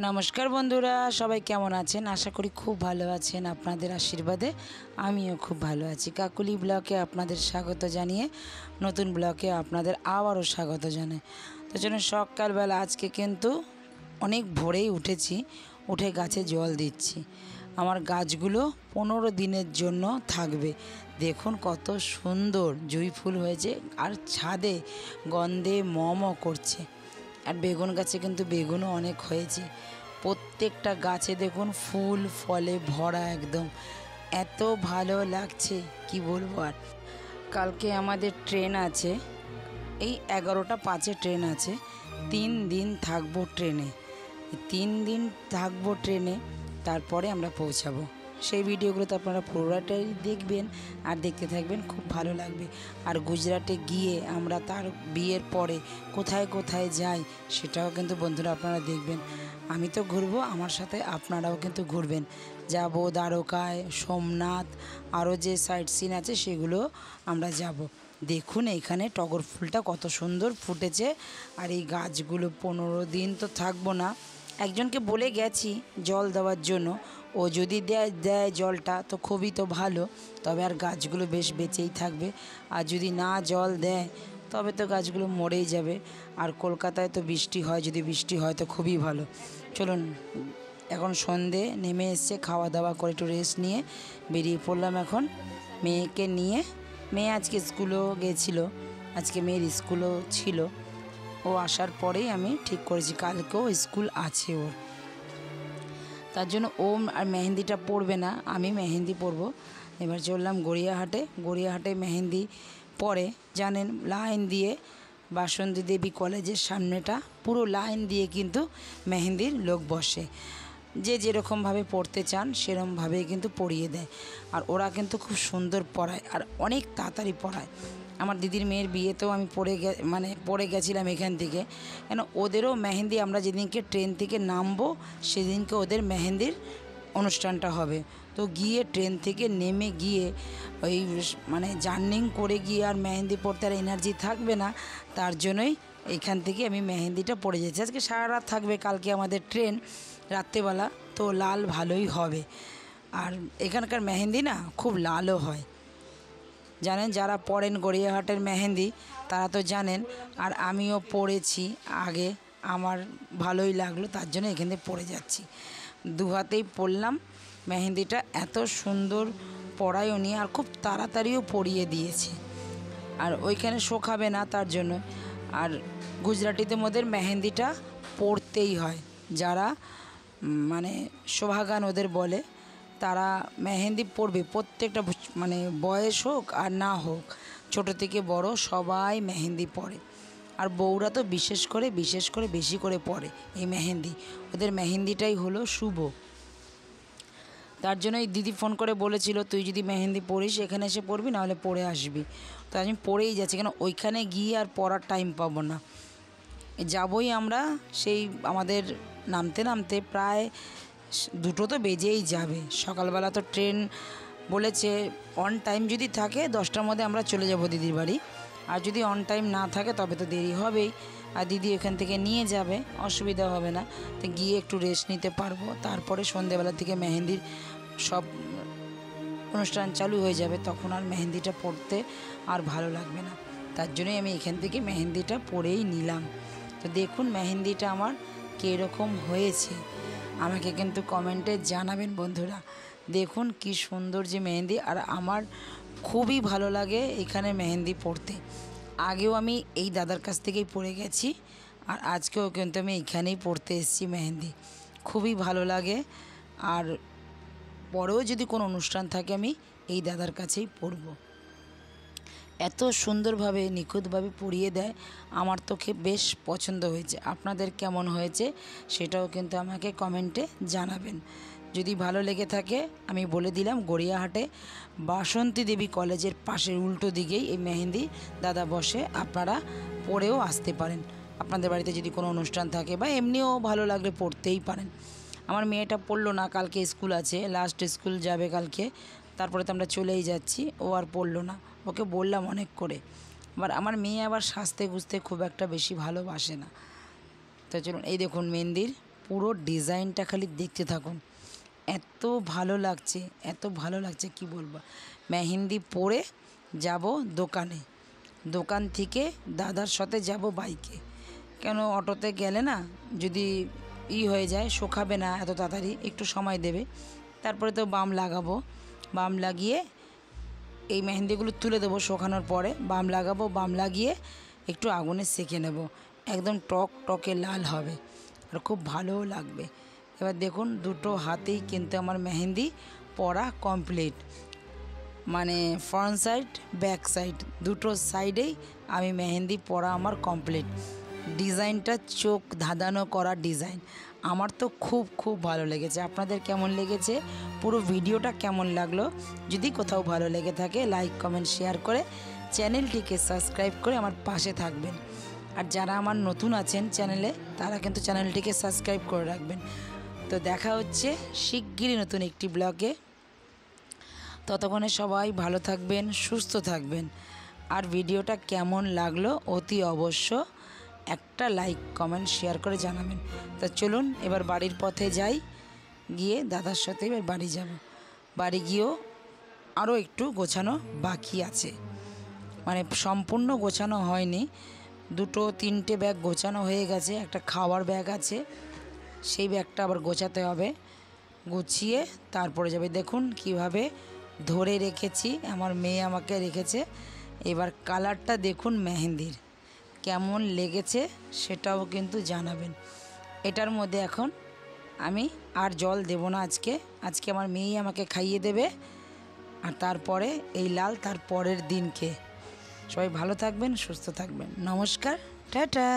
নমস্কার বন্ধুরা, সবাই কেমন আছেন? আশা করি খুব ভালো আছেন। আপনাদের আশীর্বাদে আমিও খুব ভালো আছি। কাকুলি ব্লকে আপনাদের স্বাগত জানিয়ে নতুন ব্লকে আপনাদের আবারও স্বাগত জানাই। তো চলুন, সকালবেলা আজকে কিন্তু অনেক ভোরেই উঠেছি, উঠে গাছে জল দিচ্ছি। আমার গাছগুলো 15 দিনের জন্য থাকবে। দেখুন কত সুন্দর জুঁই ফুল হয়েছে, আর ছাদে গন্ধে ম করছে। আর বেগুন গাছে কিন্তু বেগুনও অনেক হয়েছে। প্রত্যেকটা গাছে দেখুন ফুল ফলে ভরা, একদম এত ভালো লাগছে কি বলবো। আর কালকে আমাদের ট্রেন আছে, এই 11টা 5-এ ট্রেন আছে। 3 দিন থাকবো ট্রেনে, 3 দিন থাকবো ট্রেনে, তারপরে আমরা পৌঁছাবো। সেই ভিডিওগুলো তো আপনারা পুরোটাই দেখবেন আর দেখতে থাকবেন, খুব ভালো লাগবে। আর গুজরাটে গিয়ে আমরা তার বিয়ের পরে কোথায় কোথায় যাই সেটাও কিন্তু বন্ধুরা আপনারা দেখবেন। আমি তো ঘুরবো, আমার সাথে আপনারাও কিন্তু ঘুরবেন। যাব দ্বারকায়, সোমনাথ, আরও যে সাইট সিন আছে সেগুলো আমরা যাব। দেখুন এখানে টগর ফুলটা কত সুন্দর ফুটেছে। আর এই গাছগুলো 15 দিন তো থাকবো না, একজনকে বলে গেছি জল দেওয়ার জন্য। ও যদি দেয় জলটা তো খুবই তো ভালো, তবে আর গাছগুলো বেশ বেঁচেই থাকবে। আর যদি না জল দেয় তবে তো গাছগুলো মরেই যাবে। আর কলকাতায় তো বৃষ্টি হয়, যদি বৃষ্টি হয় তো খুবই ভালো। চলুন, এখন সন্ধে নেমে এসছে, খাওয়া দাওয়া করে একটু রেস্ট নিয়ে বেরিয়ে পড়লাম এখন মেয়েকে নিয়ে। মেয়ে আজকে স্কুলও গেছিলো, আজকে মেয়ের স্কুলও ছিল। ও আসার পরেই আমি ঠিক করেছি কালকেও স্কুল আছে ওর, তার জন্য ও আর মেহেন্দিটা পরবে না, আমি মেহেন্দি পরবো। এবার চললাম গড়িয়াহাটে মেহেন্দি পরে জানেন লাইন দিয়ে, বাসন্তী দেবী কলেজের সামনেটা পুরো লাইন দিয়ে কিন্তু মেহেন্দির লোক বসে। যে যেরকমভাবে পড়তে চান সেরকমভাবেই কিন্তু পড়িয়ে দেয়। আর ওরা কিন্তু খুব সুন্দর পড়ায় আর অনেক তাড়াতাড়ি পড়ায়। আমার দিদির মেয়ের বিয়েতেও আমি পড়ে গেছিলাম এখান থেকে, কেন ওদেরও মেহেন্দি, আমরা যেদিনকে ট্রেন থেকে নামবো সেদিনকে ওদের মেহেন্দির অনুষ্ঠানটা হবে। তো গিয়ে ট্রেন থেকে নেমে গিয়ে ওই জার্নিং করে গিয়ে আর মেহেন্দি পড়তে আর এনার্জি থাকবে না, তার জন্যই এখান থেকে আমি মেহেন্দিটা পড়ে যাচ্ছি। আজকে সারা রাত থাকবে, কালকে আমাদের ট্রেন রাত্রেবেলা, তো লাল ভালোই হবে। আর এখানকার মেহেন্দি না খুব লালও হয়, জানেন যারা পড়েন গড়িয়াহাটের মেহেন্দি তারা তো জানেন। আর আমিও পড়েছি আগে, আমার ভালোই লাগলো, তার জন্য এখান থেকে পড়ে যাচ্ছি। দু হাতেই পড়লাম মেহেন্দিটা, এত সুন্দর পড়ায় উনি, আর খুব তাড়াতাড়িও পড়িয়ে দিয়েছে। আর ওইখানে শোকাবে না তার জন্য। আর গুজরাটিদের মধ্যে মেহেন্দিটা পড়তেই হয়, যারা সোহাগান ওদের বলে, তারা মেহেন্দি পড়বে। প্রত্যেকটা বয়স হোক আর না হোক, ছোট থেকে বড় সবাই মেহেন্দি পড়ে। আর বউরা তো বিশেষ করে বেশি করে পড়ে এই মেহেন্দি। ওদের মেহেন্দিটাই হলো শুভ। তার জন্য এই দিদি ফোন করে বলেছিল, তুই যদি মেহেন্দি পড়িস এখানে এসে পড়বি, নাহলে পড়ে আসবি। তো আমি পড়েই যাচ্ছি, কেন ওইখানে গিয়ে আর পড়ার টাইম পাবো না। যাবই আমরা, সেই আমাদের নামতে নামতে প্রায় 2টো তো বেজেই যাবে। সকালবেলা তো ট্রেন বলেছে অন টাইম যদি থাকে 10টার মধ্যে আমরা চলে যাব দিদির বাড়ি, আর যদি অন টাইম না থাকে তবে তো দেরি হবেই। আর দিদি এখান থেকে নিয়ে যাবে, অসুবিধা হবে না। তো গিয়ে একটু রেস্ট নিতে পারবো, তারপরে সন্ধেবেলা থেকে মেহেন্দির সব অনুষ্ঠান চালু হয়ে যাবে, তখন আর মেহেন্দিটা পড়তে আর ভালো লাগবে না। তার জন্যই আমি এখান থেকে মেহেন্দিটা পরেই নিলাম। তো দেখুন মেহেন্দিটা আমার কীরকম হয়েছে আমাকে কিন্তু কমেন্টে জানাবেন বন্ধুরা। দেখুন কি সুন্দর যে মেহেন্দি, আর আমার খুবই ভালো লাগে এখানে মেহেন্দি পড়তে। আগেও আমি এই দাদার কাছ থেকেই পড়ে গেছি, আর আজকেও কিন্তু আমি এইখানেই পড়তে এসেছি মেহেন্দি। খুবই ভালো লাগে। আর পরেও যদি কোনো অনুষ্ঠান থাকে আমি এই দাদার কাছেই পড়ব। এত সুন্দরভাবে নিখুঁতভাবে পড়িয়ে দেয়, আমার তো বেশ পছন্দ হয়েছে। আপনাদের কেমন হয়েছে সেটাও কিন্তু আমাকে কমেন্টে জানাবেন। যদি ভালো লেগে থাকে আমি বলে দিলাম, গড়িয়াহাটে বাসন্তী দেবী কলেজের পাশের উল্টো দিকেই এই মেহেন্দি দাদা বসে, আপনারা পড়েও আসতে পারেন। আপনাদের বাড়িতে যদি কোনো অনুষ্ঠান থাকে বা এমনিও ভালো লাগলে পড়তেই পারেন। আমার মেয়েটা পড়লো না, কালকে স্কুল আছে, লাস্ট স্কুল যাবে কালকে, তারপরে তো আমরা চলেই যাচ্ছি। ও আর পড়লো না, ওকে বললাম অনেক করে। আমার মেয়ে আবার সাজতে গুজতে খুব একটা বেশি ভালোবাসে না। তো চলুন, এই দেখুন মেহেন্দির পুরো ডিজাইনটা খালি দেখতে থাকুন। এত ভালো লাগছে, এত ভালো লাগছে কি বলবো। মেহেন্দি পরে যাব দোকানে, দোকান থেকে দাদার সাথে যাব বাইকে। কেন অটোতে গেলে না যদি হয়ে যায়, শুকাবে না এত তাড়াতাড়ি, একটু সময় দেবে। তারপরে তো বাম লাগাবো, বাম লাগিয়ে এই মেহেন্দিগুলো তুলে দেবো শুকানোর পরে। বাম লাগাবো, বাম লাগিয়ে একটু আগুনে সেঁকে নেব, একদম টক টকে লাল হবে আর খুব ভালোও লাগবে। এবার দেখুন দুটো হাতেই কিন্তু আমার মেহেন্দি পরা কমপ্লিট, মানে ফ্রন্ট সাইড ব্যাক সাইড দুটো সাইডেই আমি মেহেন্দি পরা আমার কমপ্লিট। ডিজাইনটা চোখ ধাঁধানো করা ডিজাইন, আমার তো খুব খুব ভালো লেগেছে। আপনাদের কেমন লেগেছে, পুরো ভিডিওটা কেমন লাগলো, যদি কোথাও ভালো লেগে থাকে লাইক কমেন্ট শেয়ার করে চ্যানেলটিকে সাবস্ক্রাইব করে আমার পাশে থাকবেন। আর যারা আমার নতুন আছেন চ্যানেলে, তারা কিন্তু চ্যানেলটিকে সাবস্ক্রাইব করে রাখবেন। তো দেখা হচ্ছে শিগগিরই নতুন একটি ব্লগে। ততক্ষণে সবাই ভালো থাকবেন, সুস্থ থাকবেন। আর ভিডিওটা কেমন লাগলো অতি অবশ্য একটা লাইক কমেন্ট শেয়ার করে জানাবেন। তা চলুন এবার বাড়ির পথে যাই, গিয়ে দাদার সাথে এবার বাড়ি যাব। বাড়ি গিয়েও আরও একটু গোছানো বাকি আছে, মানে সম্পূর্ণ গোছানো হয়নি। 2-3টে ব্যাগ গোছানো হয়ে গেছে, একটা খাওয়ার ব্যাগ আছে, সেই ব্যাগটা আবার গোছাতে হবে। গুছিয়ে তারপরে যাবে। দেখুন কিভাবে ধরে রেখেছি, আমার মেয়ে আমাকে রেখেছে। এবার কালারটা দেখুন মেহেন্দির কেমন লেগেছে সেটাও কিন্তু জানাবেন। এটার মধ্যে এখন আমি আর জল দেব না, আজকে আমার মেয়েই আমাকে খাইয়ে দেবে। আর তারপরে এই লাল তার পরের দিনকে। সবাই ভালো থাকবেন, সুস্থ থাকবেন। নমস্কার, টাটা।